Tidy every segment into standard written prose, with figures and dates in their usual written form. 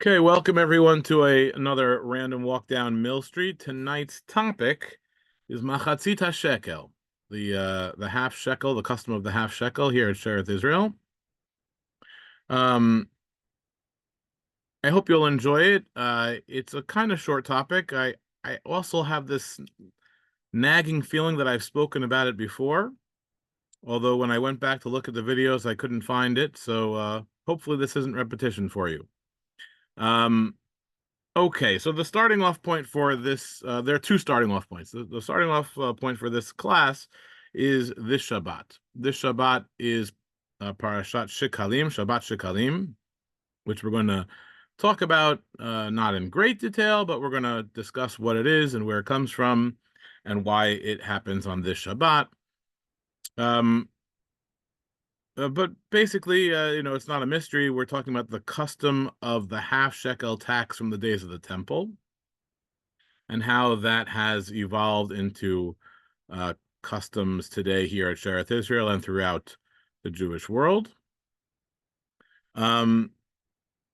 Okay, welcome everyone to another random walk down Mill Street. Tonight's topic is Machatsit haShekel, the half shekel, the custom of the half shekel here at Sheretz Israel. I hope you'll enjoy it. It's a kind of short topic. I also have this nagging feeling that I've spoken about it before, although when I went back to look at the videos, I couldn't find it. So hopefully this isn't repetition for you. Okay, so the starting off point for this, there are two starting off points. The starting off point for this class is this Shabbat. This Shabbat is Parashat Shekalim, Shabbat Shekalim, which we're going to talk about not in great detail, but we're going to discuss what it is and where it comes from and why it happens on this Shabbat. But basically, it's not a mystery. We're talking about the custom of the half shekel tax from the days of the temple and how that has evolved into customs today here at Sheretz Israel and throughout the Jewish world. And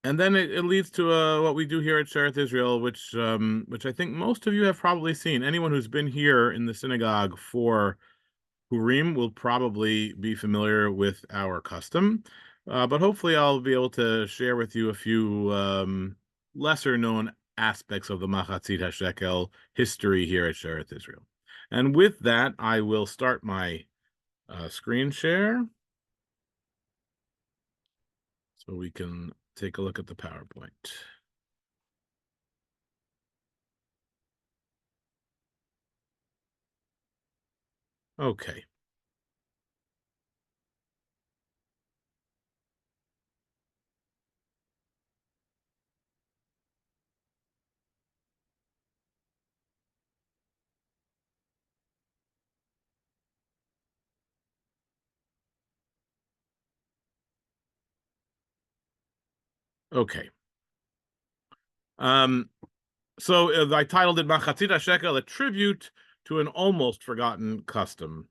then it leads to what we do here at Sheretz Israel, which I think most of you have probably seen. Anyone who's been here in the synagogue for Purim will probably be familiar with our custom, but hopefully I'll be able to share with you a few lesser-known aspects of the Machatsit haShekel history here at Sheretz Israel. And with that, I will start my screen share so we can take a look at the PowerPoint. Okay. Okay. So I titled it Machatsit haShekel, a tribute to an almost forgotten custom.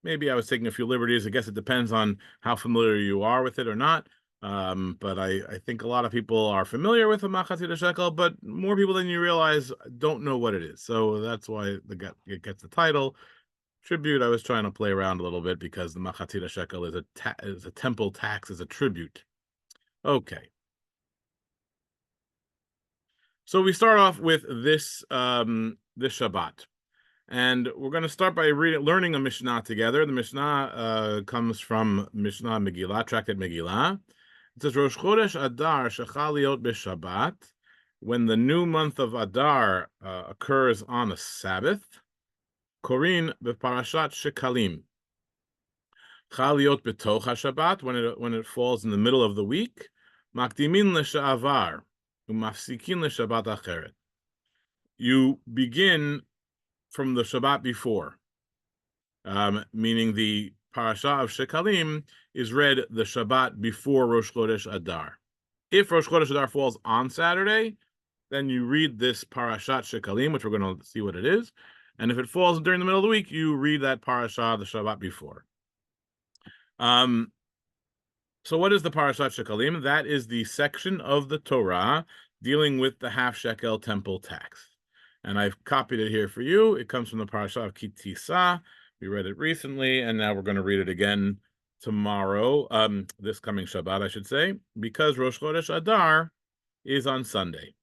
Maybe I was taking a few liberties. I guess it depends on how familiar you are with it or not. But I think a lot of people are familiar with the Machatsit haShekel, but more people than you realize don't know what it is. So that's why it gets the title. Tribute, I was trying to play around a little bit because the Machatsit haShekel is a temple tax, is a tribute. Okay. So we start off with this Shabbat. And we're going to start by learning a Mishnah together. The Mishnah comes from Mishnah Megillah, Tractate Megillah. It says, Rosh Chodesh Adar shechal liot b'Shabbat, when the new month of Adar occurs on a Sabbath, Korin b'Parashat Shekalim. Chal liot b'toch HaShabbat, when it falls in the middle of the week, Makdimin l'sha'avar, u'mafsikin l'Shabbat acheret. You begin from the Shabbat before, meaning the parasha of Shekalim is read the Shabbat before Rosh Chodesh Adar. If Rosh Chodesh Adar falls on Saturday, then you read this parashat Shekalim, which we're going to see what it is. And if it falls during the middle of the week, you read that parasha, the Shabbat before. So what is the parashat Shekalim? That is the section of the Torah dealing with the half shekel temple tax. And I've copied it here for you. It comes from the parasha of Ki Tisa. We read it recently, and now we're going to read it again tomorrow, this coming Shabbat, I should say, because Rosh Chodesh Adar is on Sunday.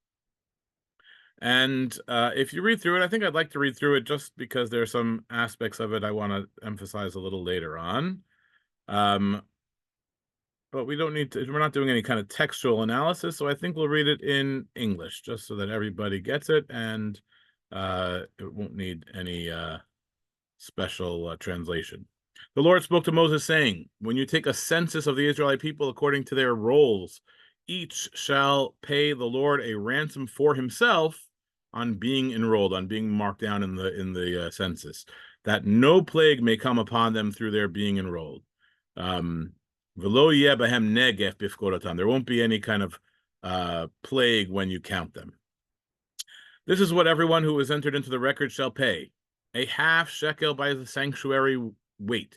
And if you read through it, I think I'd like to read through it just because there are some aspects of it I want to emphasize a little later on. But we don't need to, we're not doing any kind of textual analysis, so I think we'll read it in English, just so that everybody gets it, and it won't need any special translation. The Lord spoke to Moses, saying, when you take a census of the Israelite people according to their roles, each shall pay the Lord a ransom for himself on being enrolled, on being marked down in the census, that no plague may come upon them through their being enrolled. There won't be any kind of plague when you count them. This is what everyone who is entered into the record shall pay: a half shekel by the sanctuary weight.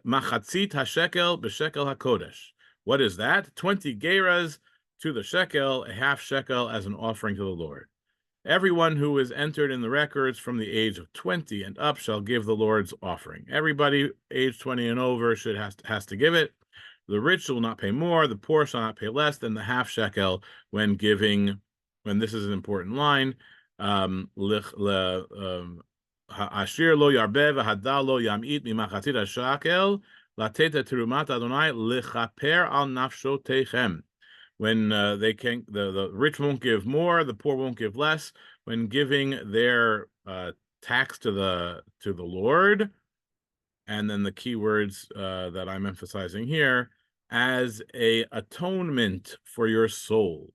Machatsit haShekel b'shekel hakodesh. What is that? 20 geras to the shekel, a half shekel as an offering to the Lord. Everyone who is entered in the records from the age of 20 and up shall give the Lord's offering. Everybody age 20 and over has to give it. The rich will not pay more, the poor shall not pay less than the half shekel when giving, when this is an important line, Ashir lo yarbe v'hadal lo yamit mimachazit hashakel lateta terumat Adonai lechaper al nafshotechem. When they can, the rich won't give more, the poor won't give less. When giving their tax to the Lord, and then the key words that I'm emphasizing here, as a atonement for your soul.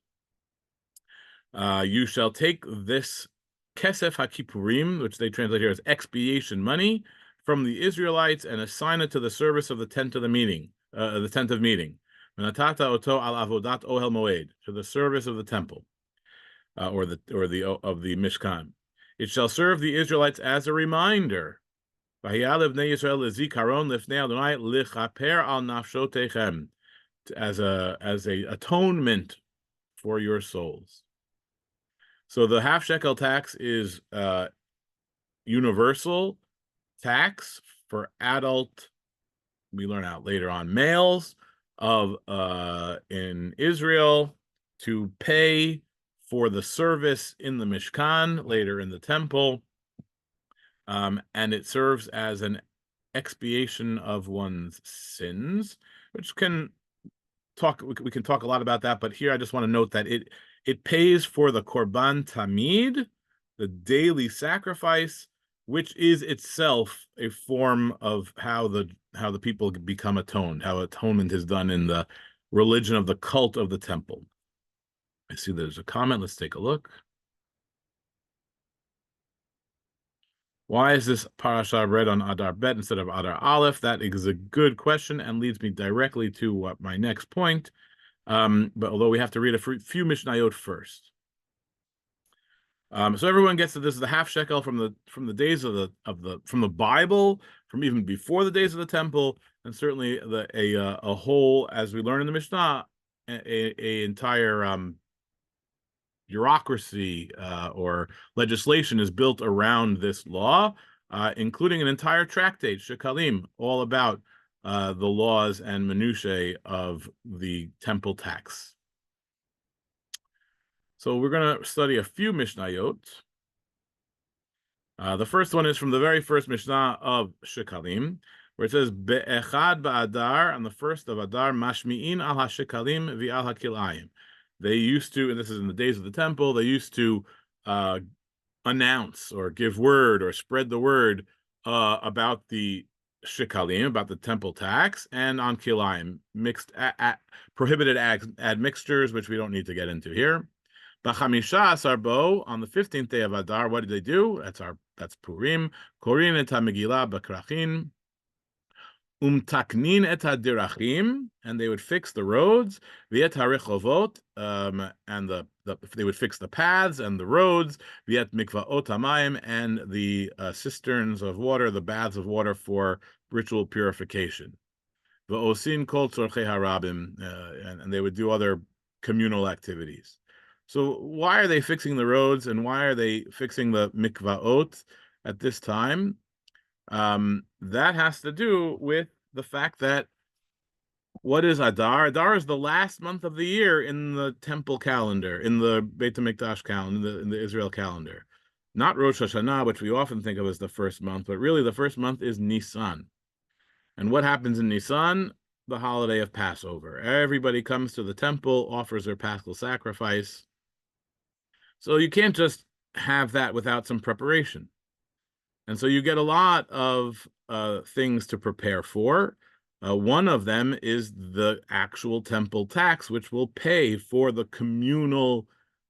You shall take this kesef haKippurim, which they translate here as expiation money, from the Israelites and assign it to the service of the tent of the meeting, the tent of meeting. Menatata oto al avodat ohel moed, to the service of the temple, or the Mishkan. It shall serve the Israelites as a reminder. As a atonement for your souls. So the half shekel tax is universal tax for adult, we learn out later on, males of in Israel to pay for the service in the Mishkan, later in the temple, and it serves as an expiation of one's sins, which can we can talk a lot about that, but here I just want to note that it pays for the korban tamid, the daily sacrifice, which is itself a form of how the people become atoned, how atonement is done in the religion of the cult of the temple. I see there's a comment. Let's take a look. Why is this parasha read on Adar Bet instead of Adar Aleph? That is a good question and leads me directly to my next point. But although we have to read a few Mishnayot first. So everyone gets that this is the half shekel from the days of the Bible, from even before the days of the temple, and certainly a whole, as we learn in the Mishnah, a entire bureaucracy or legislation is built around this law, including an entire tractate, Shekalim, all about the laws and minutiae of the temple tax. So we're going to study a few Mishnayot. The first one is from the very first Mishnah of Shekalim, where it says, Be'echad ba'adar, on the first of Adar, mashmi'in al haShekalim v'al hakilayim. They used to, and this is in the days of the temple, they used to announce or give word or spread the word about the shekalim, about the temple tax, and on kilayim, prohibited admixtures, which we don't need to get into here. B'chamisha asarbo, on the 15th day of Adar, what did they do? That's Purim. Korin et ha-Megillah b'krachin. Umtaknin et hadirachim, and they would fix the roads. V'et harechovot, and they would fix the paths and the roads. V'et mikvaot hamayim, and the cisterns of water, the baths of water for ritual purification. V'osin kol tzorchei harabim, and they would do other communal activities. So why are they fixing the roads and why are they fixing the mikvaot at this time? That has to do with the fact that what is Adar? Adar is the last month of the year in the temple calendar, in the Beit HaMikdash calendar, in the Israel calendar. Not Rosh Hashanah, which we often think of as the first month, but really the first month is Nisan. And what happens in Nisan? The holiday of Passover. Everybody comes to the temple, offers their paschal sacrifice. So you can't just have that without some preparation. And so you get a lot of things to prepare for. One of them is the actual temple tax, which will pay for the communal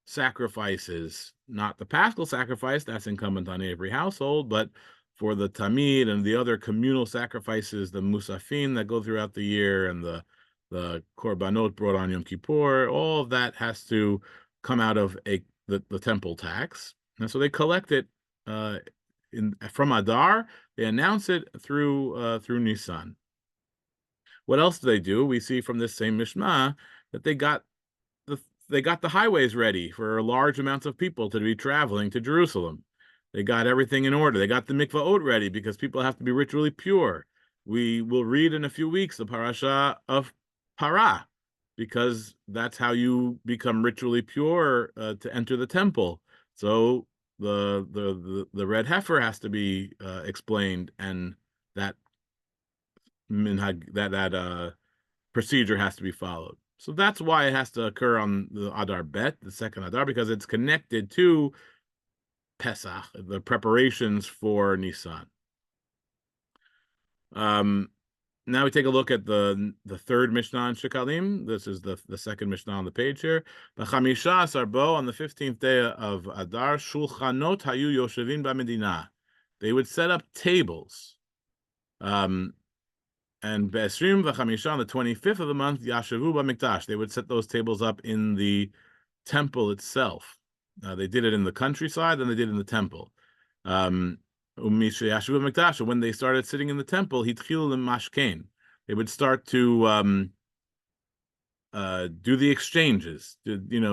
sacrifices, not the paschal sacrifice, that's incumbent on every household, but for the tamid and the other communal sacrifices, the musafin that go throughout the year, and the korbanot brought on Yom Kippur, all of that has to come out of the temple tax. And so they collect it from Adar. They announce it through Nisan. What else do they do? We see from this same Mishnah that they got they got the highways ready for large amounts of people to be traveling to Jerusalem. They got everything in order. They got the mikvaot ready because people have to be ritually pure. We will read in a few weeks the parasha of Para, because that's how you become ritually pure to enter the temple. So the red heifer has to be explained, and that minhag, that procedure has to be followed. So that's why it has to occur on the Adar Bet, the second Adar, because it's connected to Pesach, the preparations for Nisan. Now we take a look at the third Mishnah in Shekalim. This is the second Mishnah on the page here. B'chamisha asarbo, on the 15th day of Adar, shulchanot hayu yoshevin b'medina. They would set up tables. And Be'esrim v'chamisha, on the 25th of the month, Yashavu b'mikdash. They would set those tables up in the temple itself. They did it in the countryside, then they did it in the temple. When they started sitting in the temple, hitchilu mashkein. They would start to do the exchanges. You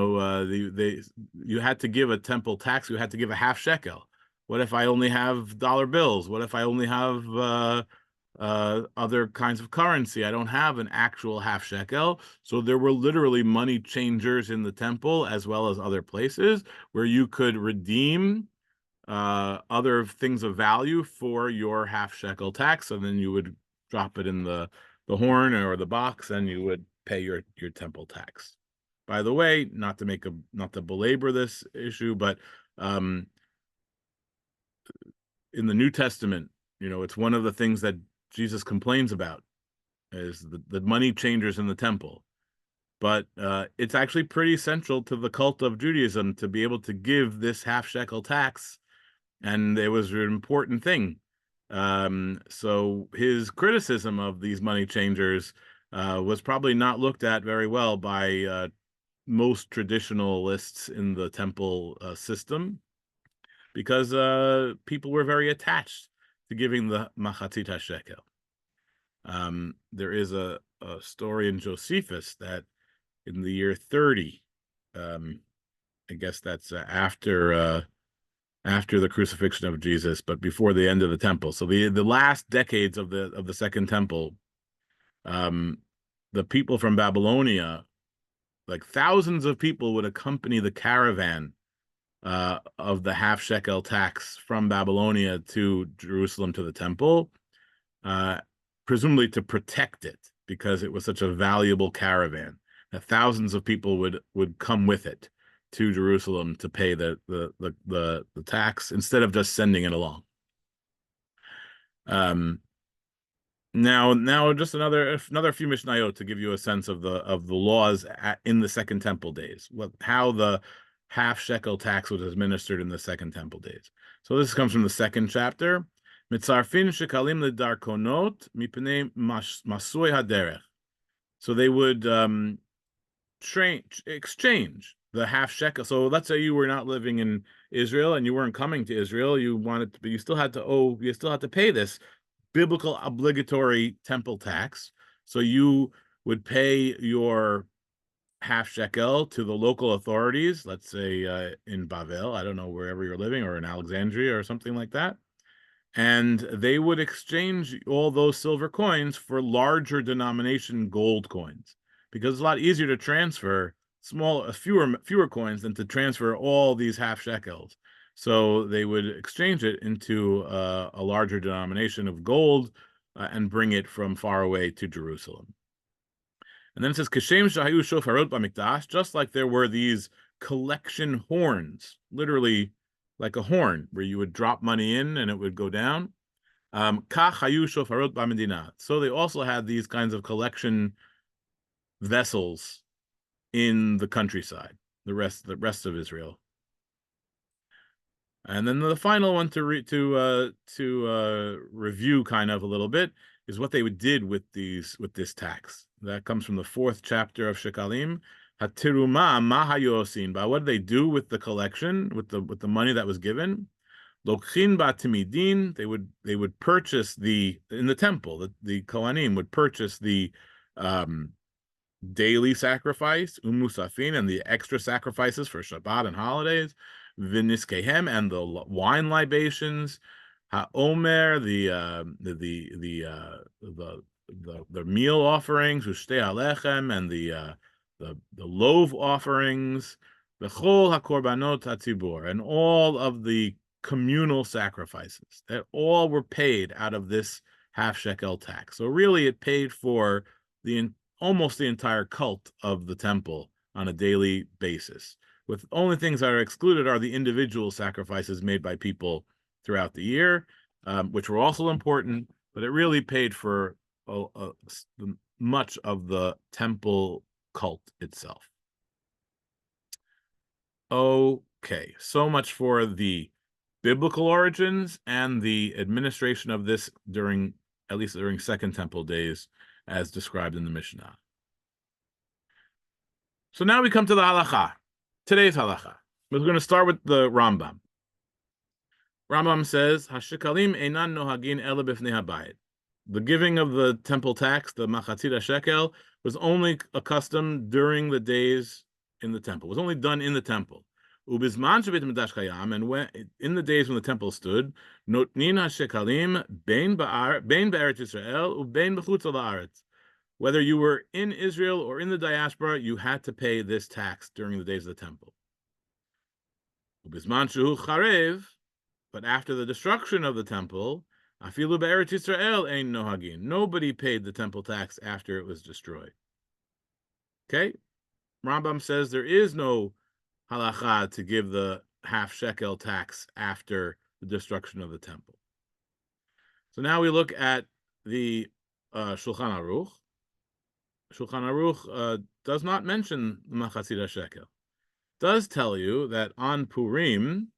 had to give a temple tax. You had to give a half shekel. What if I only have dollar bills? What if I only have other kinds of currency? I don't have an actual half shekel. So there were literally money changers in the temple as well as other places where you could redeem other things of value for your half shekel tax, and then you would drop it in the horn or the box, and you would pay your temple tax. By the way, not to belabor this issue, but in the New Testament, it's one of the things that Jesus complains about is the money changers in the temple. But it's actually pretty central to the cult of Judaism to be able to give this half shekel tax, and it was an important thing. So his criticism of these money changers was probably not looked at very well by most traditionalists in the temple system, because people were very attached to giving the Machatsit haShekel. There is a story in Josephus that in the year 30, I guess that's after the crucifixion of Jesus, but before the end of the temple. So the last decades of the Second Temple, the people from Babylonia, like thousands of people, would accompany the caravan of the half shekel tax from Babylonia to Jerusalem to the temple, presumably to protect it because it was such a valuable caravan that thousands of people would come with it to Jerusalem to pay the tax instead of just sending it along. Now just another few Mishnayot to give you a sense of the laws in the Second Temple days, how the half shekel tax was administered in the Second Temple days. So this comes from the second chapter. Mitzarfin shekalim ledarkonot mipnei masui haderech. So they would exchange the half shekel. So let's say you were not living in Israel and you weren't coming to Israel. But you still had to pay this biblical obligatory temple tax. So you would pay your half shekel to the local authorities, let's say in Bavel, I don't know, wherever you're living, or in Alexandria or something like that. And they would exchange all those silver coins for larger denomination gold coins, because it's a lot easier to transfer fewer coins than to transfer all these half shekels. So they would exchange it into a larger denomination of gold and bring it from far away to Jerusalem. And then it says, Kashem shahayu shofarot b'mikdash, just like there were these collection horns, literally like a horn, where you would drop money in and it would go down. Kach hayu shofarot b'medina. So they also had these kinds of collection vessels in the countryside, the rest of Israel. And then the final one to review kind of a little bit is what they did with this tax. That comes from the fourth chapter of Shekalim. Hatiruma mahayosin. But what did they do with the collection, with the money that was given? Lokhin batimidin. They would purchase in the temple. The Kohanim would purchase the daily sacrifice, umusafin, and the extra sacrifices for Shabbat and holidays, viniskehem, and the wine libations, haomer, the meal offerings, ushtei halechem, and the loaf offerings, the chol hakorbanot hatzibur, and all of the communal sacrifices that all were paid out of this half shekel tax. So really, it paid for almost the entire cult of the temple on a daily basis. With only things that are excluded are the individual sacrifices made by people throughout the year, which were also important, but it really paid for much of the temple cult itself. Okay, so much for the biblical origins and the administration of this at least during Second Temple days, as described in the Mishnah. So now we come to the halacha, today's halacha. We're going to start with the Rambam. Rambam says, haShekalim einan nohagin ela b'fnei habayit. The giving of the temple tax, the Machatsit HaShekel, was only accustomed during the days in the temple. It was only done in the temple. Ubizman shebeit mikdash kayam, and in the days when the temple stood, notnin haShekalim bein be'eretz Yisrael ubein b'chutz la'aretz. Whether you were in Israel or in the diaspora, you had to pay this tax during the days of the temple. Ubizman shehu charev, but after the destruction of the temple, afilu be'eretz Yisrael ein nohagin. Nobody paid the temple tax after it was destroyed. Okay, Rambam says there is no halacha to give the half shekel tax after the destruction of the temple. So now we look at the Shulchan Aruch. Shulchan Aruch does not mention the Machatsit HaShekel. Does tell you that on Purim,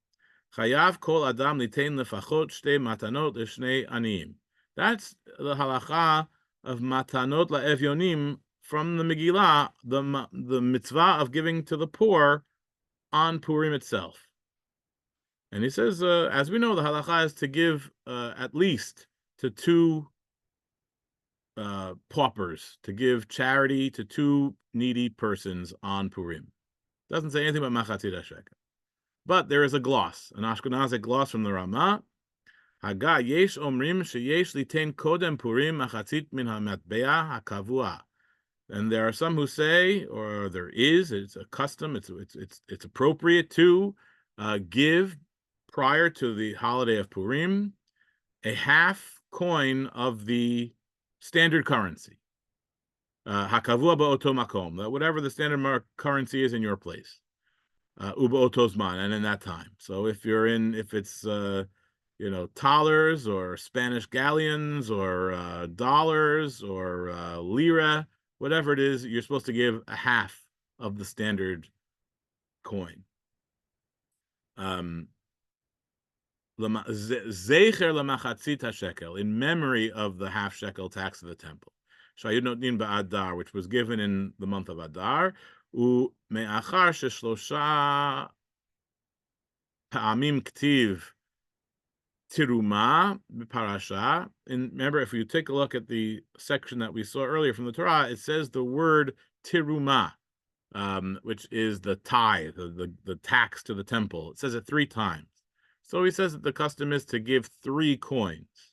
chayav kol adam litain lefachot shtei matanot l'shnei aniyim. That's the halacha of matanot la'evyonim from the Megillah, the mitzvah of giving to the poor on Purim itself. And he says, as we know, the halacha is to give at least to two paupers, to give charity to two needy persons on Purim. Doesn't say anything about Machatsit HaShekel. But there is a gloss, an Ashkenazic gloss from the Ramah. Haga yesh omrim sheyesh litein kodem Purim Machatsit min hamatbea hakavua. And there are some who say, or there is, it's a custom, it's appropriate to give prior to the holiday of Purim a half coin of the standard currency, hakavua ba'oto makom, whatever the standard currency is in your place, u'ba'oto zman, and in that time. So if it's thalers or Spanish galleons or dollars or lira, whatever it is, you're supposed to give a half of the standard coin. Zecher lemachatsit hashekel, in memory of the half shekel tax of the temple. Shayud notnin ba'adar, which was given in the month of Adar. U me'achar sheshlosha pa'amim ktiv tiruma b'parasha. And remember, if you take a look at the section that we saw earlier from the Torah, it says the word tiruma, which is the tithe, the tax to the temple. It says it 3 times. So he says that the custom is to give 3 coins.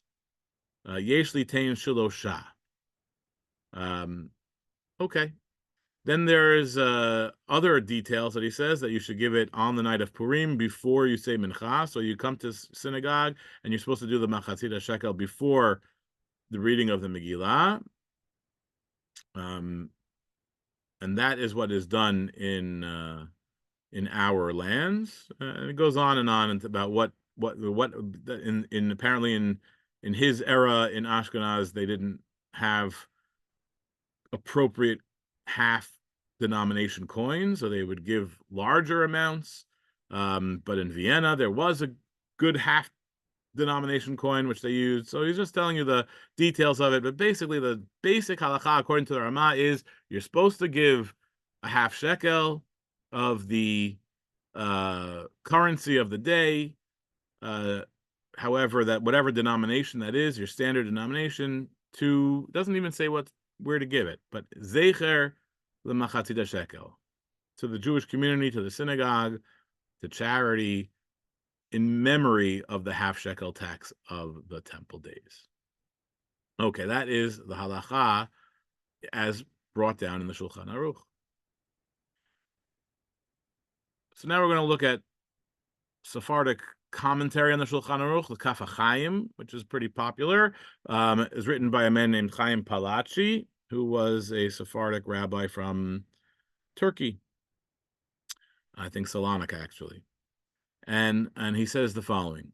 Yesh litain shilosha. Okay. Then there's other details that he says that you should give it on the night of Purim before you say mincha. So you come to synagogue and you're supposed to do the Machatsit HaShekel before the reading of the Megillah. And that is what is done in our lands. And it goes on and about what apparently in his era in Ashkenaz, they didn't have appropriate half denomination coins, so they would give larger amounts. But in Vienna, there was a good half denomination coin which they used. So he's just telling you the details of it. But basically, the basic halacha according to the Ramah is you're supposed to give a half shekel of the currency of the day. However, that whatever denomination that is, your standard denomination, doesn't even say where to give it, but zecher the Machatsit HaShekel, to the Jewish community, to the synagogue, to charity, in memory of the half shekel tax of the temple days. Okay, that is the halacha as brought down in the Shulchan Aruch. So now we're going to look at Sephardic commentary on the Shulchan Aruch, the Kaf HaChaim, which is pretty popular. Is written by a man named Chaim Palachi, who was a Sephardic rabbi from Turkey. I think Salonika, actually. And he says the following,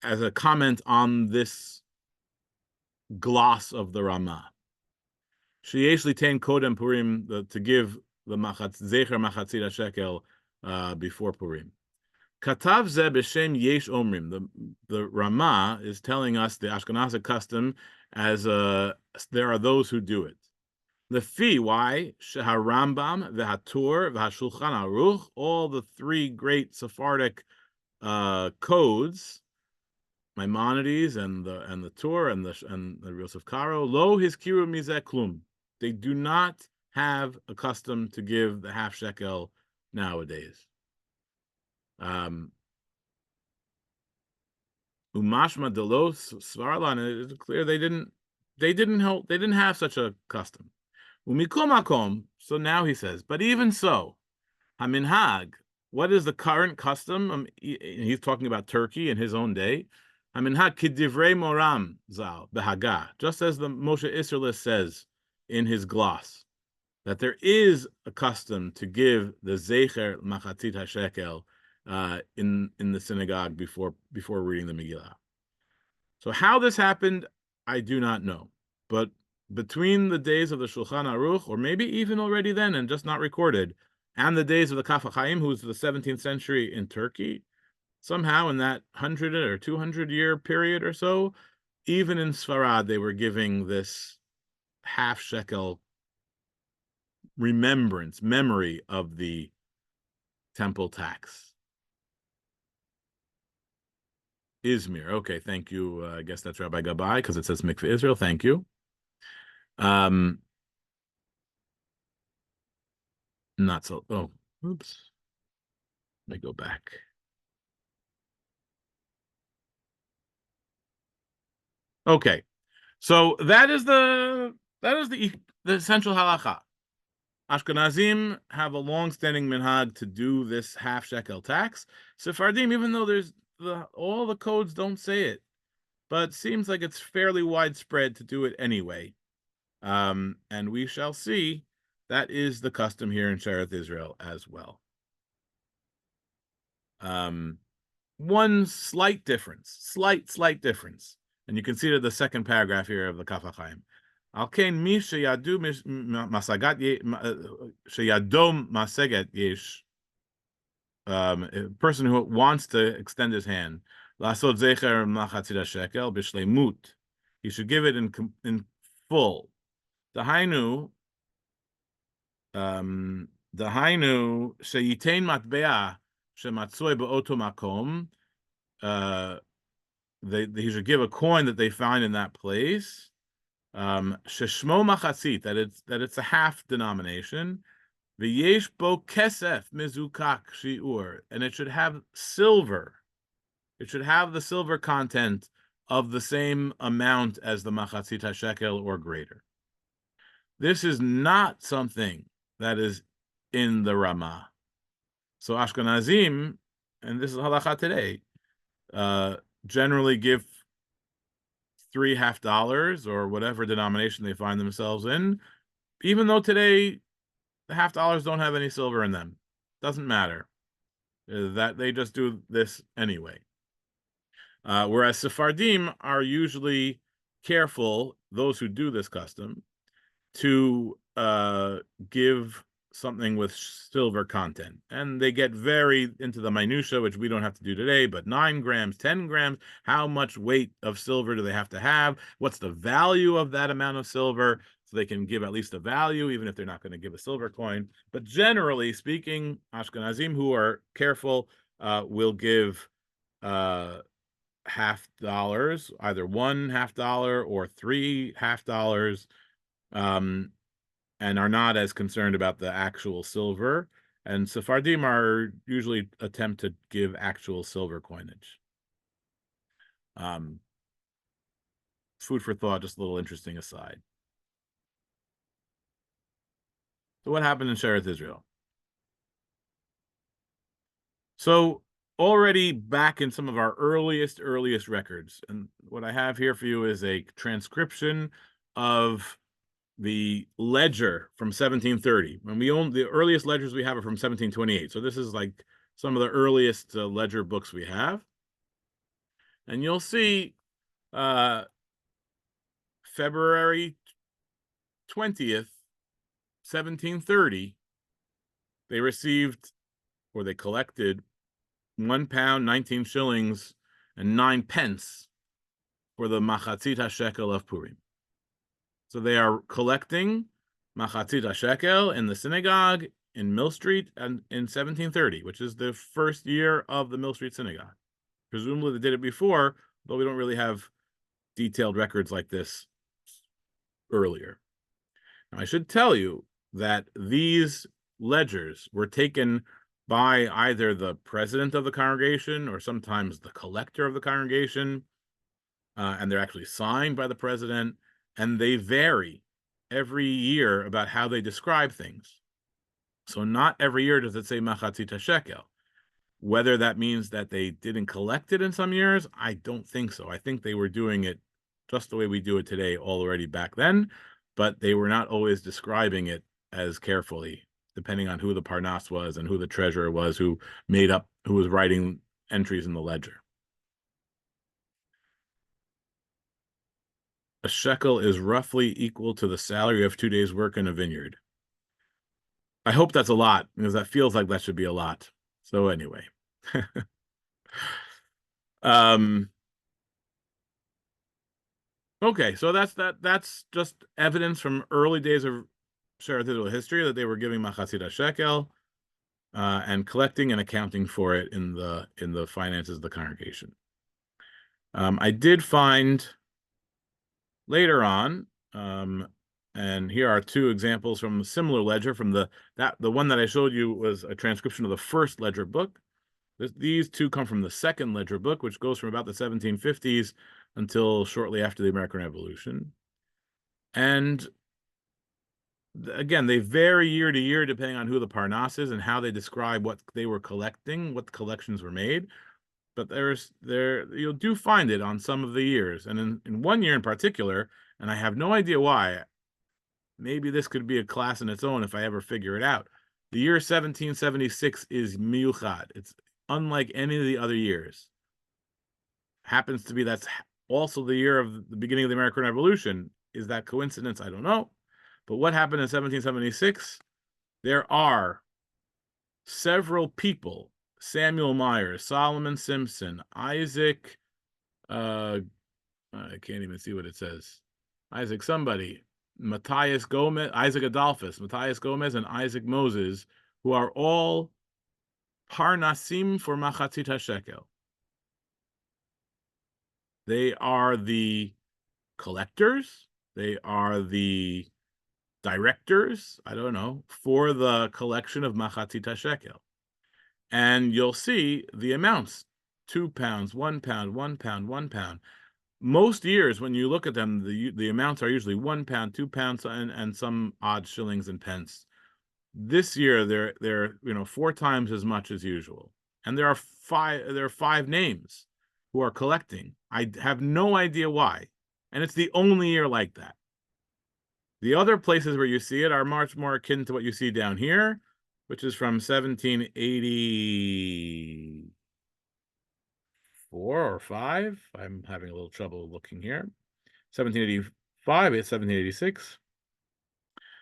as a comment on this gloss of the Ramah. Sheyesh litain kodem Purim, to give the zecher Machatsit HaShekel before Purim. Katav ze b'shem yesh omrim. The Ramah is telling us the Ashkenazic custom as there are those who do it. The fee, why? Sheharambam, v'hatur, v'hashulchan aruch, all the three great Sephardic codes, Maimonides and the Tur and the Yosef Karo, lo hiskiru mizeh klum. They do not have a custom to give the half shekel nowadays. Umashma delos svarlan, it's clear they didn't have such a custom. Umikom makom, so now he says, but even so, haminhag, what is the current custom? He's talking about Turkey in his own day. Haminhag kidivrei moram zal behaga, just as the Moshe Isserles says in his gloss, that there is a custom to give the zecher Machatsit HaShekel in the synagogue before reading the Megillah. So how this happened, I do not know. But between the days of the Shulchan Aruch, or maybe even already then and just not recorded, and the days of the Kaf HaChaim, who was the 17th century in Turkey, somehow in that 100 or 200 year period or so, even in Sfarad, they were giving this half shekel memory of the temple tax. Izmir. Okay, thank you. I guess that's Rabbi Gabai because it says Mikveh Israel. Thank you. Not so. Oh, oops. Let me go back. Okay, so that is the essential halacha. Ashkenazim have a long-standing minhag to do this half shekel tax. Sephardim, even though there's all the codes don't say it, but it seems like it's fairly widespread to do it anyway. And we shall see that is the custom here in Sheretz Israel as well. One slight difference, and you can see it in the second paragraph here of the Kaf HaChaim. Al ken mi sheyado maseget yesh, a person who wants to extend his hand, lasot zecher Machatsit HaShekel b'shleimut, he should give it in full. Dahainu sheyitain matbea shematzoi be'oto makom. He should give a coin that they find in that place. Sheshmo Machatsit, that it's a half denomination. V'yesh bo kesef mizukak shiur, and it should have silver. It should have the silver content of the same amount as the Machatsit HaShekel or greater. This is not something that is in the Ramah. So Ashkenazim, and this is halacha today, generally give $3 or whatever denomination they find themselves in, even though today the $50 don't have any silver in them. Doesn't matter. That they just do this anyway. Whereas Sephardim are usually careful, those who do this custom, to give something with silver content. And they get very into the minutia, which we don't have to do today, but 9 grams, 10 grams, how much weight of silver do they have to have? What's the value of that amount of silver? So they can give at least a value, even if they're not going to give a silver coin. But generally speaking, Ashkenazim who are careful will give $50, either $1 half or $3 half. and are not as concerned about the actual silver. And Sephardim are usually attempt to give actual silver coinage. Food for thought, just a little interesting aside. So what happened in Sheretz Israel? So already back in some of our earliest records, and what I have here for you is a transcription of the ledger from 1730. When we own the earliest ledgers we have are from 1728. So this is like some of the earliest ledger books we have. And you'll see February 20th, 1730, they received, or they collected, 1 pound, 19 shillings, and 9 pence for the Machatsit haShekel of Purim. So they are collecting Machatsit haShekel in the synagogue in Mill Street and in 1730, which is the first year of the Mill Street synagogue. Presumably they did it before, though we don't really have detailed records like this earlier. Now, I should tell you that these ledgers were taken by either the president of the congregation or sometimes the collector of the congregation, and they're actually signed by the president, and they vary every year about how they describe things. So not every year does it say Machatsit haShekel. Whether that means that they didn't collect it in some years, I don't think so. I think they were doing it just the way we do it today already back then, but they were not always describing it as carefully, depending on who the Parnas was and who the treasurer was, who was writing entries in the ledger. A shekel is roughly equal to the salary of 2 days' work in a vineyard. I hope that's a lot, because that feels like that should be a lot. So anyway. Okay, so that's just evidence from early days of Sheretz Israel history that they were giving Machatsit haShekel and collecting and accounting for it in the finances of the congregation. I did find later on, and here are two examples from a similar ledger. From the one that I showed you was a transcription of the first ledger book. These two come from the second ledger book, which goes from about the 1750s until shortly after the American Revolution. And again, they vary year to year depending on who the Parnas is and how they describe what they were collecting, what collections were made. But you do find it on some of the years. And in one year in particular, and I have no idea why, maybe this could be a class in its own if I ever figure it out. The year 1776 is miyuchad. It's unlike any of the other years. Happens to be that's also the year of the beginning of the American Revolution. Is that coincidence? I don't know. But what happened in 1776? There are several people: Samuel Myers, Solomon Simpson, Isaac, I can't even see what it says. Isaac somebody, Matthias Gomez, Isaac Adolphus, Matthias Gomez, and Isaac Moses, who are all Parnasim for Machatsit haShekel. They are the collectors. They are the directors, I don't know, for the collection of Machatsit haShekel. And you'll see the amounts: 2 pounds, 1 pound, 1 pound, 1 pound. Most years, when you look at them, the amounts are usually 1 pound, 2 pounds, and some odd shillings and pence. This year, they're 4 times as much as usual. And there are five names who are collecting. I have no idea why. And it's the only year like that. The other places where you see it are much more akin to what you see down here, which is from 1784 or 5. I'm having a little trouble looking here. 1785, it's 1786.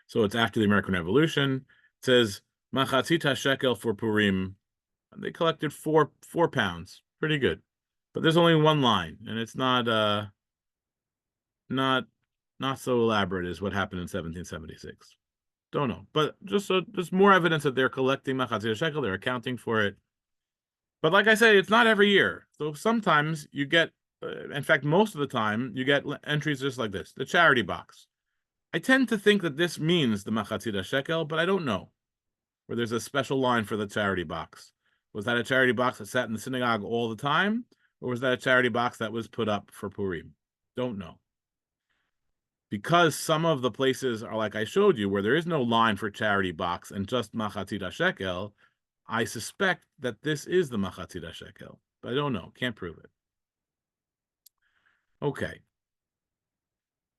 So it's after the American Revolution. It says Machatsit haShekel for Purim. They collected 4 pounds. Pretty good. But there's only one line, and it's not so elaborate as what happened in 1776. Don't know, but just more evidence that they're collecting Machatsit haShekel, they're accounting for it. But like I say, it's not every year. So sometimes you get, in fact, most of the time, you get entries just like this: the charity box. I tend to think that this means the Machatsit HaShekel, but I don't know. Where there's a special line for the charity box. Was that a charity box that sat in the synagogue all the time? Or was that a charity box that was put up for Purim? Don't know. Because some of the places are like I showed you, where there is no line for charity box and just Machatsit HaShekel, I suspect that this is the Machatsit HaShekel. But I don't know. Can't prove it. Okay.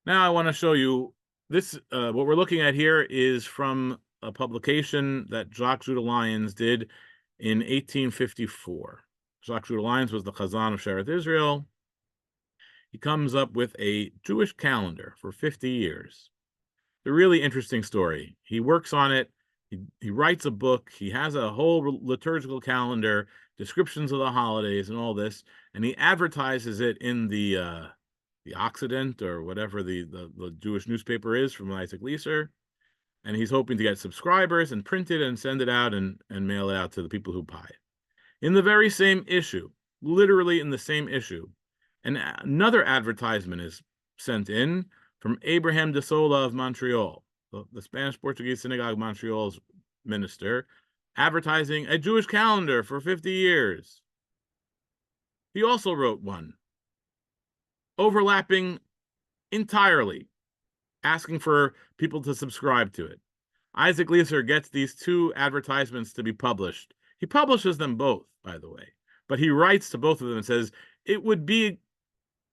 Now I want to show you this. What we're looking at here is from a publication that Jacques Judah Lyons did in 1854. Jacques Judah Lyons was the Chazan of Sheretz Israel. He comes up with a Jewish calendar for 50 years. A really interesting story. He works on it. He writes a book. He has a whole liturgical calendar, descriptions of the holidays and all this, and he advertises it in the Occident, or whatever the Jewish newspaper is, from Isaac Leeser. And he's hoping to get subscribers and print it and send it out and mail it out to the people who buy it. In the very same issue, literally in the same issue, and another advertisement is sent in from Abraham de Sola of Montreal, the Spanish-Portuguese Synagogue Montreal's minister, advertising a Jewish calendar for 50 years. He also wrote one, overlapping entirely, asking for people to subscribe to it. Isaac Leeser gets these two advertisements to be published. He publishes them both, by the way, but he writes to both of them and says, it would be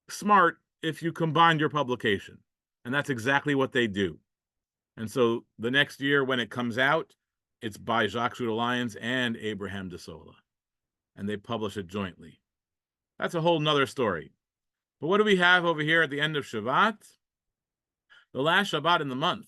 smart if you combined your publication. And that's exactly what they do. And so the next year when it comes out, it's by Jacques Judah Lyons and Abraham de Sola. And they publish it jointly. That's a whole nother story. But what do we have over here at the end of Shabbat? The last Shabbat in the month,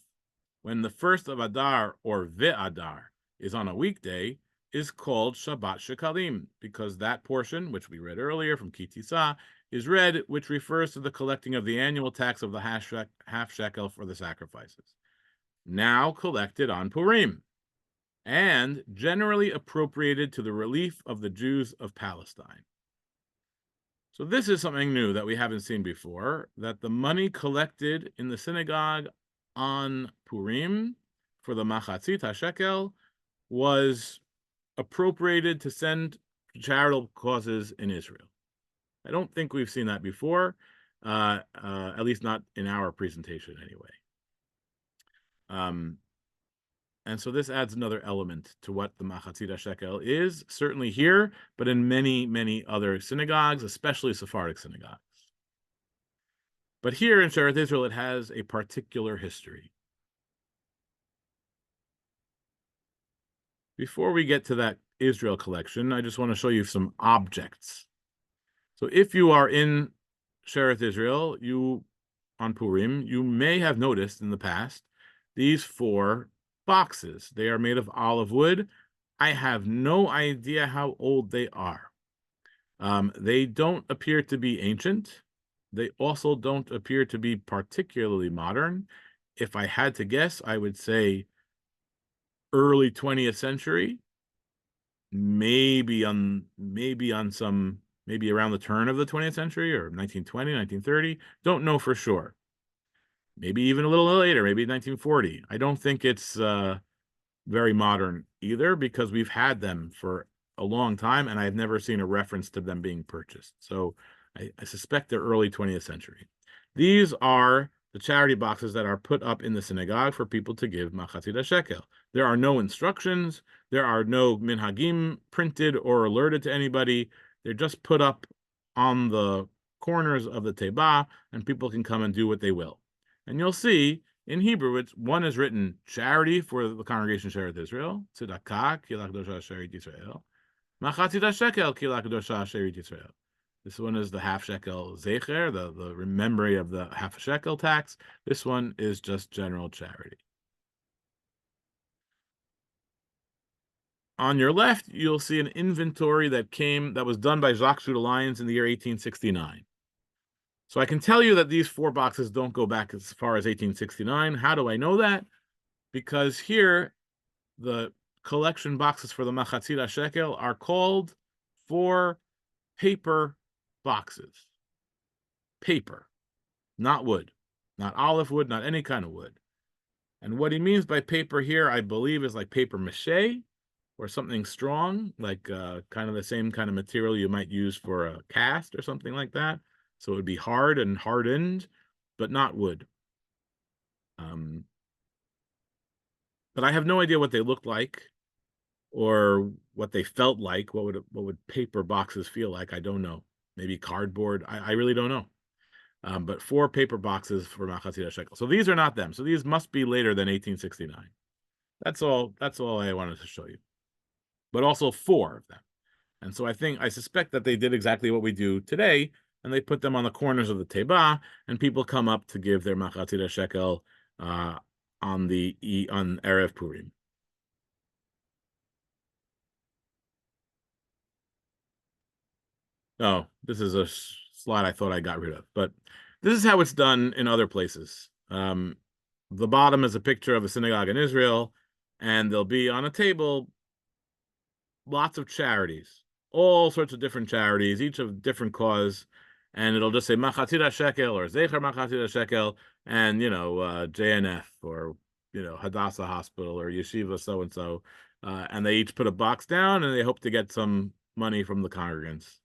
when the first of Adar, or Ve'adar, is on a weekday, is called Shabbat Shekalim, because that portion, which we read earlier from Ki Tisa, is read, which refers to the collecting of the annual tax of the half shekel for the sacrifices, now collected on Purim, and generally appropriated to the relief of the Jews of Palestine. So this is something new that we haven't seen before, that the money collected in the synagogue on Purim for the Machatsit HaShekel was appropriated to send to charitable causes in Israel. I don't think we've seen that before, at least not in our presentation anyway. And so this adds another element to what the Machatsit HaShekel is, certainly here, but in many, many other synagogues, especially Sephardic synagogues. But here in Sheretz Israel, it has a particular history. Before we get to that Israel collection, I just want to show you some objects. So if you are in Sheretz Israel, on Purim, you may have noticed in the past these 4 boxes. They are made of olive wood. I have no idea how old they are. They don't appear to be ancient. They also don't appear to be particularly modern. If I had to guess, I would say early 20th century, maybe around the turn of the 20th century, or 1920, 1930. Don't know for sure. Maybe even a little later, maybe 1940. I don't think it's very modern either, because we've had them for a long time, and I've never seen a reference to them being purchased. So I suspect they're early 20th century. These are the charity boxes that are put up in the synagogue for people to give Machatsit HaShekel. There are no instructions. There are no minhagim printed or alerted to anybody. They're just put up on the corners of the teba, and people can come and do what they will. And you'll see in Hebrew, one is written charity for the congregation Sheretz Israel, tzedakah ki l'akdosha Sheretz Yisrael, Machatsit HaShekel ki l'akdosha Sheretz Yisrael. This one is the half shekel zecher, the memory of the half shekel tax. This one is just general charity. On your left, you'll see an inventory that was done by Jacques Judah Lyons in the year 1869. So I can tell you that these 4 boxes don't go back as far as 1869. How do I know that? Because here, the collection boxes for the Machatsit HaShekel are called 4 paper boxes. Paper, not wood, not olive wood, not any kind of wood. And what he means by paper here, I believe, is like paper mache or something strong, like kind of the same kind of material you might use for a cast or something like that. So it would be hard and hardened, but not wood. But I have no idea what they looked like or what they felt like. What would paper boxes feel like? I don't know. Maybe cardboard. I really don't know. But 4 paper boxes for Machatsit HaShekel. So these are not them. So these must be later than 1869. That's all I wanted to show you. But also 4 of them. And so I suspect that they did exactly what we do today, and they put them on the corners of the teba, and people come up to give their Machatsit HaShekel on Erev Purim. Oh, this is a slide I thought I got rid of, but this is how it's done in other places. The bottom is a picture of a synagogue in Israel, and there'll be on a table lots of charities, all sorts of different charities, each of different cause, and it'll just say Machatsit HaShekel or Zecher Machatsit HaShekel, and JNF or Hadassah Hospital or Yeshiva so and so, and they each put a box down and they hope to get some money from the congregants.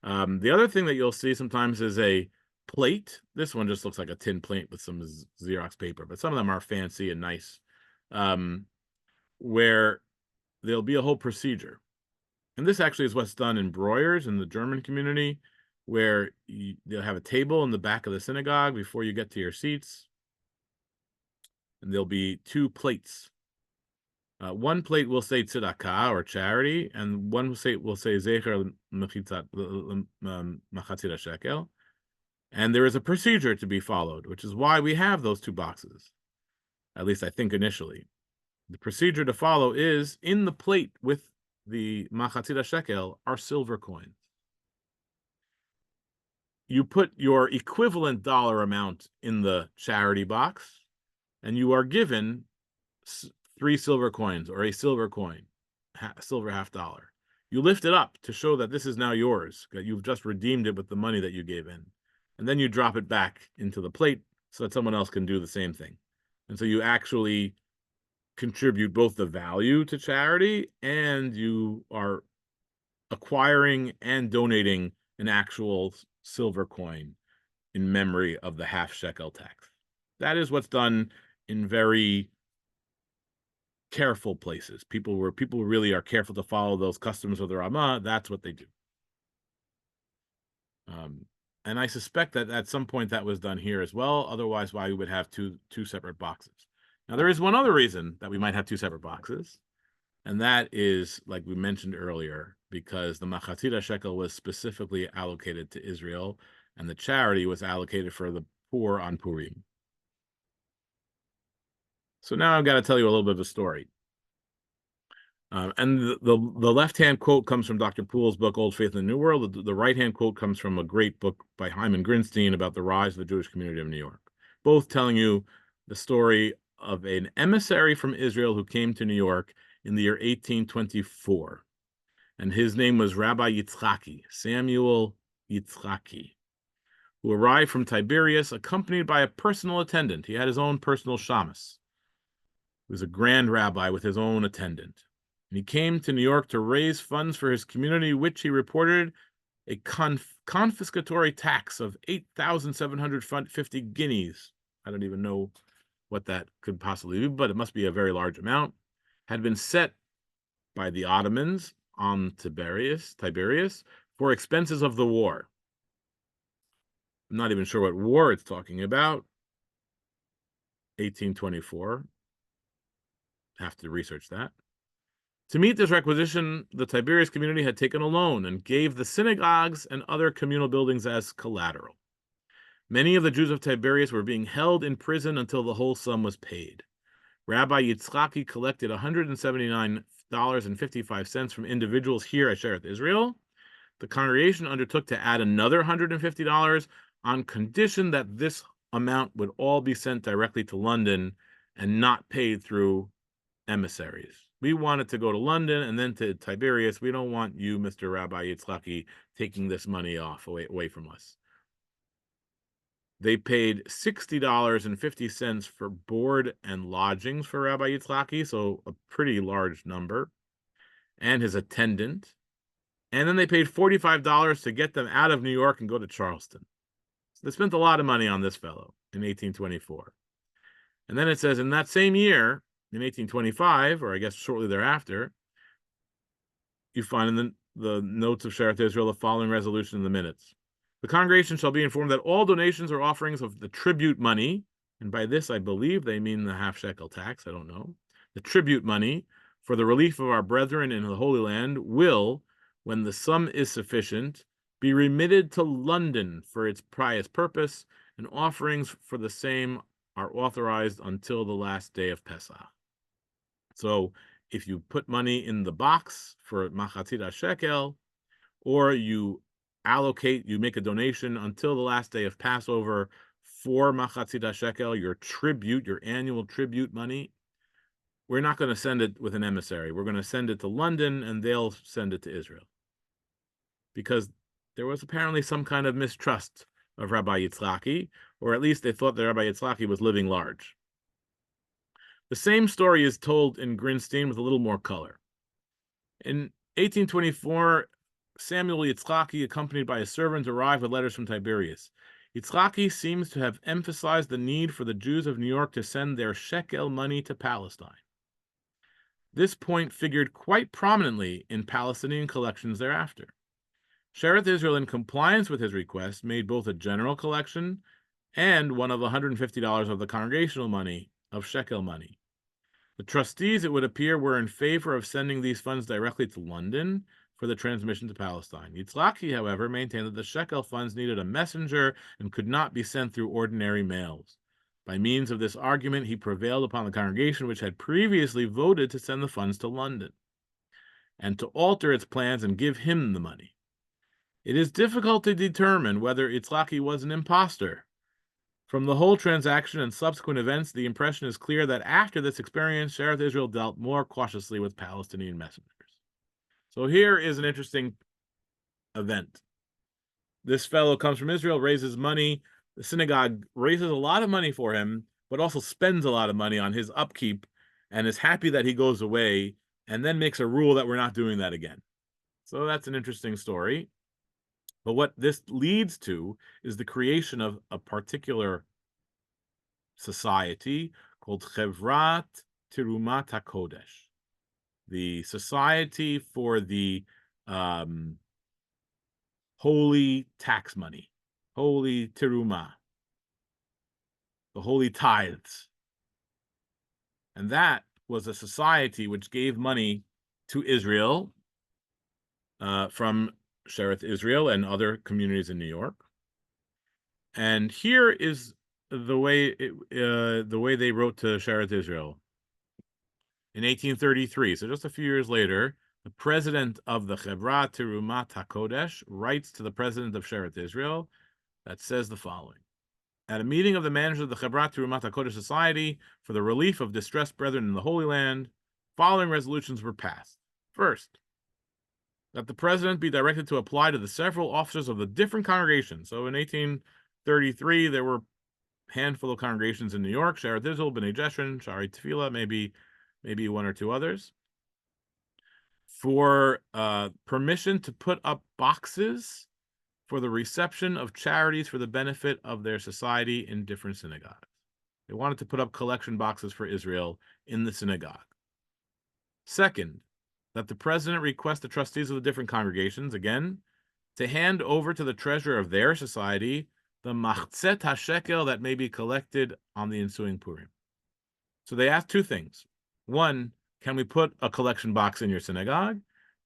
The other thing that you'll see sometimes is a plate. This one just looks like a tin plate with some Xerox paper, but some of them are fancy and nice, where there'll be a whole procedure. And this actually is what's done in Breuers in the German community, where they'll have a table in the back of the synagogue before you get to your seats. And there'll be 2 plates. One plate will say tzedakah or charity, and one will say zecher Machatsit HaShekel. And there is a procedure to be followed, which is why we have those 2 boxes. At least I think initially. The procedure to follow is in the plate with the Machatsit HaShekel are silver coins. You put your equivalent dollar amount in the charity box, and you are given 3 silver coins or a silver coin, silver $50. You lift it up to show that this is now yours, that you've just redeemed it with the money that you gave in. And then you drop it back into the plate so that someone else can do the same thing. And so you actually contribute both the value to charity and you are acquiring and donating an actual silver coin in memory of the half shekel tax. That is what's done in very careful places. People really are careful to follow those customs of the Ramah. That's what they do. And I suspect that at some point that was done here as well. Otherwise, why we would have two separate boxes. Now, there is one other reason that we might have 2 separate boxes, and that is, like we mentioned earlier, because the Machatsit HaShekel was specifically allocated to Israel, and the charity was allocated for the poor on Purim. So now I've got to tell you a little bit of a story. And the left-hand quote comes from Dr. Poole's book, Old Faith in the New World. The right-hand quote comes from a great book by Hyman Grinstein about the rise of the Jewish community of New York, both telling you the story of an emissary from Israel who came to New York in the year 1824. And his name was Rabbi Yitzchaki, Samuel Yitzchaki, who arrived from Tiberias accompanied by a personal attendant. He had his own personal shamus. He was a grand rabbi with his own attendant. And he came to New York to raise funds for his community, which he reported a confiscatory tax of 8,750 guineas. I don't even know what that could possibly be, but it must be a very large amount, had been set by the Ottomans on Tiberias for expenses of the war. I'm not even sure what war it's talking about. 1824. Have to research that. To meet this requisition, the Tiberias community had taken a loan and gave the synagogues and other communal buildings as collateral. Many of the Jews of Tiberias were being held in prison until the whole sum was paid. Rabbi Yitzchaki collected $179.55 from individuals here at Shereth Israel. The congregation undertook to add another $150 on condition that this amount would all be sent directly to London and not paid through emissaries. We want it to go to London and then to Tiberias. We don't want you, Mr. Rabbi Yitzchaki, taking this money away from us. They paid $60.50 for board and lodgings for Rabbi Yitzhaki, so a pretty large number, and his attendant. And then they paid $45 to get them out of New York and go to Charleston. So they spent a lot of money on this fellow in 1824. And then it says in that same year, in 1825, or I guess shortly thereafter, you find in the notes of Sheretz Israel the following resolution in the minutes. The congregation shall be informed that all donations or offerings of the tribute money, and by this I believe they mean the haShekel tax, I don't know, the tribute money for the relief of our brethren in the Holy Land will, when the sum is sufficient, be remitted to London for its pious purpose, and offerings for the same are authorized until the last day of Pesach. So if you put money in the box for Machatsit haShekel, or you make a donation until the last day of Passover for Machatsit haShekel, your tribute, your annual tribute money, we're not going to send it with an emissary. We're going to send it to London, and they'll send it to Israel. Because there was apparently some kind of mistrust of Rabbi Yitzhaki, or at least they thought that Rabbi Yitzhaki was living large. The same story is told in Grinstein with a little more color. In 1824, Samuel Yitzhaki, accompanied by a servant, arrived with letters from Tiberias. Yitzhaki seems to have emphasized the need for the Jews of New York to send their shekel money to Palestine. This point figured quite prominently in Palestinian collections thereafter. Sheretz Israel, in compliance with his request, made both a general collection and one of the $150 of the congregational money, of shekel money. The trustees, it would appear, were in favor of sending these funds directly to London for the transmission to Palestine. Yitzhaki, however, maintained that the shekel funds needed a messenger and could not be sent through ordinary mails. By means of this argument, he prevailed upon the congregation, which had previously voted to send the funds to London, and to alter its plans and give him the money. It is difficult to determine whether Yitzhaki was an impostor. From the whole transaction and subsequent events, the impression is clear that after this experience, Sheretz Israel dealt more cautiously with Palestinian messengers. So here is an interesting event. This fellow comes from Israel, raises money. The synagogue raises a lot of money for him, but also spends a lot of money on his upkeep and is happy that he goes away, and then makes a rule that we're not doing that again. So that's an interesting story. But what this leads to is the creation of a particular society called Chevrat Tirumat HaKodesh, the Society for the Holy Tax Money, Holy Tirumah, the Holy Tithes. And that was a society which gave money to Israel from Sheretz Israel and other communities in New York. And here is the way they wrote to Sheretz Israel. In 1833, so just a few years later, the president of the Chevrat Tirumat HaKodesh writes to the president of Sheretz Israel that says the following. At a meeting of the managers of the Chevrat Tirumat HaKodesh Society for the relief of distressed brethren in the Holy Land, following resolutions were passed. First, that the president be directed to apply to the several officers of the different congregations. So in 1833, there were a handful of congregations in New York, Sheretz Israel, B'nai Jeshurun, Shari Tefillah, maybe one or two others, for permission to put up boxes for the reception of charities for the benefit of their society in different synagogues. They wanted to put up collection boxes for Israel in the synagogue. Second, that the president request the trustees of the different congregations, again, to hand over to the treasurer of their society the Machatsit haShekel that may be collected on the ensuing Purim. So they asked two things. One, can we put a collection box in your synagogue?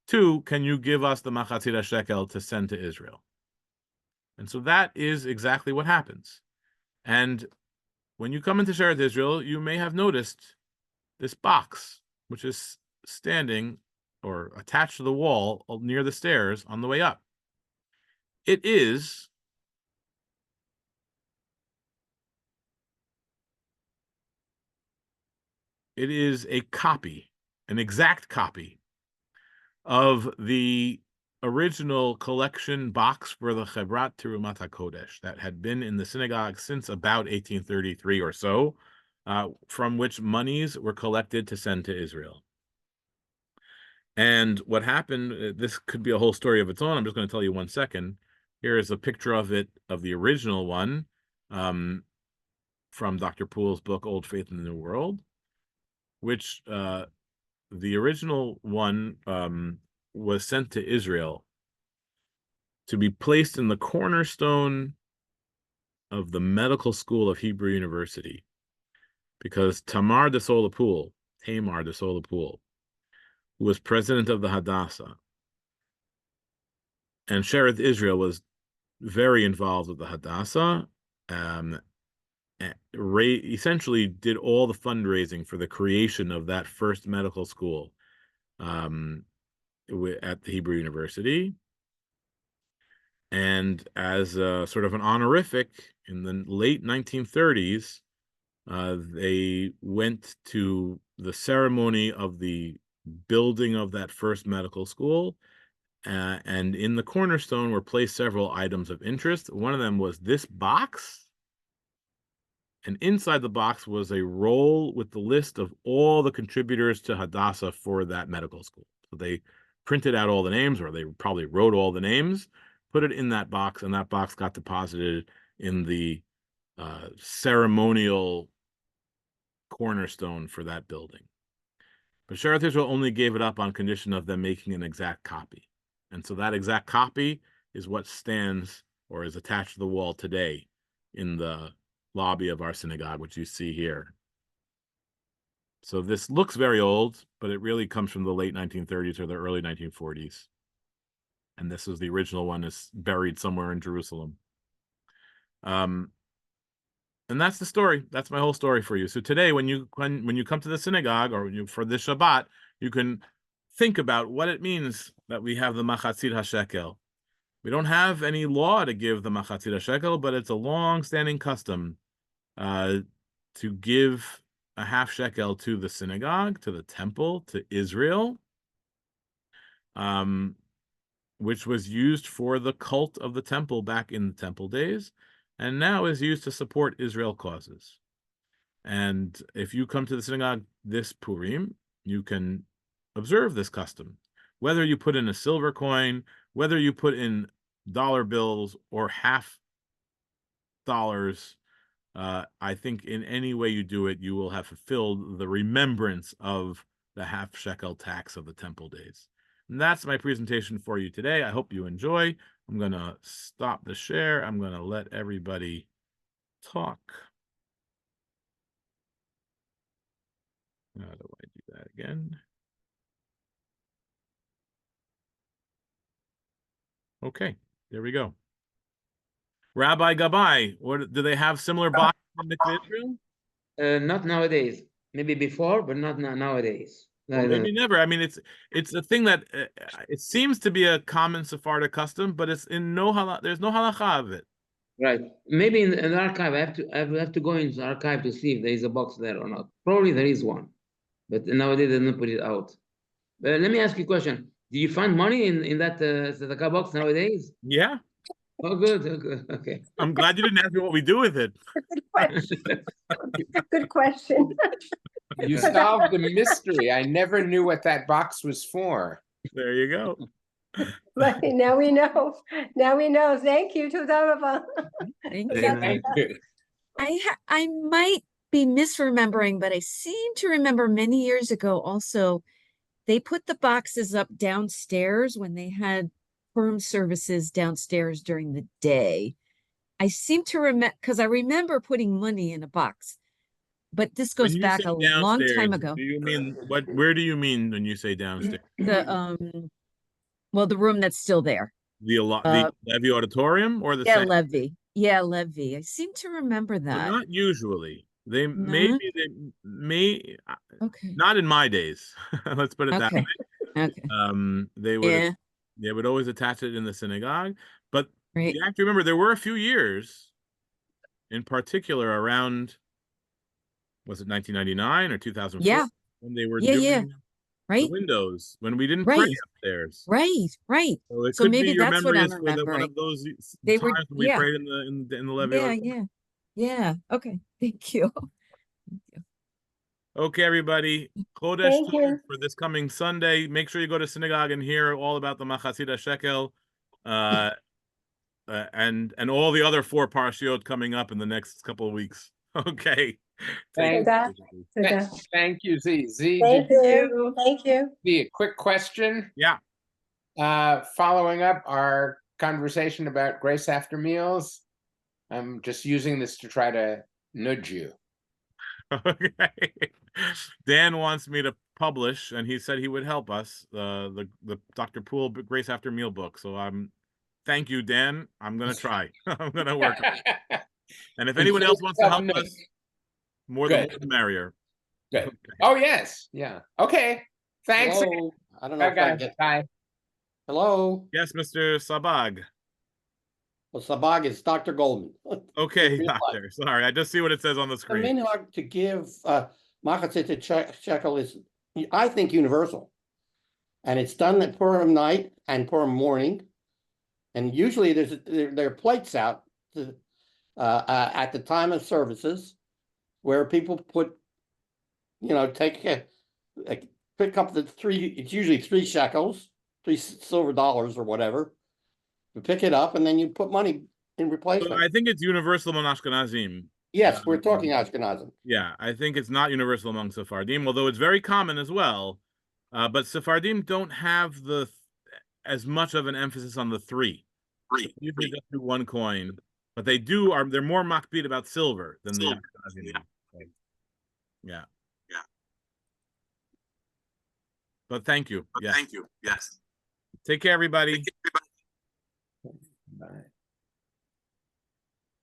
Two, can you give us the Machatsit haShekel to send to Israel? And so that is exactly what happens. And when you come into Sheretz Israel, you may have noticed this box, which is standing or attached to the wall near the stairs on the way up. It is a copy, an exact copy of the original collection box for the Chevrat Terumat HaKodesh that had been in the synagogue since about 1833 or so, from which monies were collected to send to Israel. And what happened, this could be a whole story of its own. I'm just going to tell you 1 second. Here is a picture of it, of the original one, from Dr. Poole's book, Old Faith in the New World, which the original one was sent to Israel to be placed in the cornerstone of the medical school of Hebrew University, because Tamar de Solapool, who was president of the Hadassah, and Sherith Israel was very involved with the Hadassah, essentially did all the fundraising for the creation of that first medical school at the Hebrew University. And as a sort of an honorific, in the late 1930s, they went to the ceremony of the building of that first medical school, and in the cornerstone were placed several items of interest. One of them was this box, and inside the box was a roll with the list of all the contributors to Hadassah for that medical school. So they printed out all the names, or they probably wrote all the names, put it in that box, and that box got deposited in the ceremonial cornerstone for that building. But Sherith Israel only gave it up on condition of them making an exact copy. And so that exact copy is what stands or is attached to the wall today in the lobby of our synagogue, which you see here. So this looks very old, but it really comes from the late 1930s or the early 1940s. And this is the original one, is buried somewhere in Jerusalem. And that's the story. That's my whole story for you. So today, when you come to the synagogue, or for this Shabbat, you can think about what it means that we have the Machatsit haShekel. We don't have any law to give the Machatsit haShekel, but it's a long-standing custom to give a half shekel to the synagogue, to the temple, to Israel, which was used for the cult of the temple back in the temple days, and now is used to support Israel causes. And if you come to the synagogue this Purim, you can observe this custom. Whether you put in a silver coin, whether you put in dollar bills or half dollars, I think in any way you do it, you will have fulfilled the remembrance of the half shekel tax of the temple days. And that's my presentation for you today. I hope you enjoy. I'm going to stop the share. I'm going to let everybody talk. How do I do that again? Okay, there we go. Rabbi Gabai, what do they have similar boxes in Israel? Not nowadays. Maybe before, but not nowadays. Well, maybe never. I mean, it's a thing that it seems to be a common Sephardic custom, but it's in there's no halacha of it. Right. Maybe in the archive, I have to go into the archive to see if there is a box there or not. Probably there is one, but nowadays they don't put it out. But let me ask you a question. Do you find money in that tzedakah box nowadays? Yeah. Oh, good. Oh, good. Okay. I'm glad you didn't ask me what we do with it. Good question. Good question. You solved the mystery. I never knew what that box was for. There you go. Right, now we know. Now we know. Thank you, Todarova. Thank Thank you. I might be misremembering, but I seem to remember many years ago also, they put the boxes up downstairs when they had firm services downstairs during the day. I seem to remember, because I remember putting money in a box, but this goes back a long time ago. Do you mean where do you mean when you say downstairs? Well, the room that's still there. The Levy Auditorium or the Levy. Yeah, Levy. I seem to remember that. But not usually. They may okay. Not in my days. Let's put it that way. Okay. They would always attach it in the synagogue. But right. You have to remember there were a few years in particular around, was it 1999 or 2004? Yeah. When they were right? windows when we didn't Right. pray upstairs. Right, right. So it So could maybe be your that's what memory I'm is for the, one remembering. of those They times were, when we yeah, prayed in the levy. yeah. Okay, thank you. Okay, everybody. Chodesh Thank you. Tov for this coming Sunday. Make sure you go to synagogue and hear all about the Machatsit HaShekel, and all the other 4 parshiot coming up in the next couple of weeks. Okay. Thank Toda, you. toda. Thank you, Z. Z, Thank did you. Thank you. be a quick question? Yeah. Following up our conversation about grace after meals, I'm just using this to try to nudge you. Okay. Dan wants me to publish, and he said he would help us, the Dr. Poole Grace After Meal book. So thank you, Dan. I'm gonna try. I'm gonna work on it. And if anyone else wants to help us, more the merrier. Good. Okay. Oh yes, yeah. Okay. Thanks. Hello. I don't know Bye, if I guys. get. Bye. Hello. Yes, Mr. Sabag. Well, Sabag is Dr. Goldman. Okay, In real life. doctor. Sorry, I just see what it says on the The screen. minhag to give Machatsit shekel is, I think, universal, and it's done at Purim night and Purim morning, and usually there are plates out at the time of services where people put, pick up the 3. It's usually 3 shekels, 3 silver dollars or whatever. You pick it up and then you put money in So replacement. I think it's universal among Ashkenazim. Yes, we're talking Ashkenazim. Yeah, I think it's not universal among Sephardim, although it's very common as well. But Sephardim don't have as much of an emphasis on the 3. Usually just do 1 coin, but they're more makbid about silver than the Ashkenazim. Yeah. But thank you. Yes. Thank you. Yes. Take care, everybody. Bye.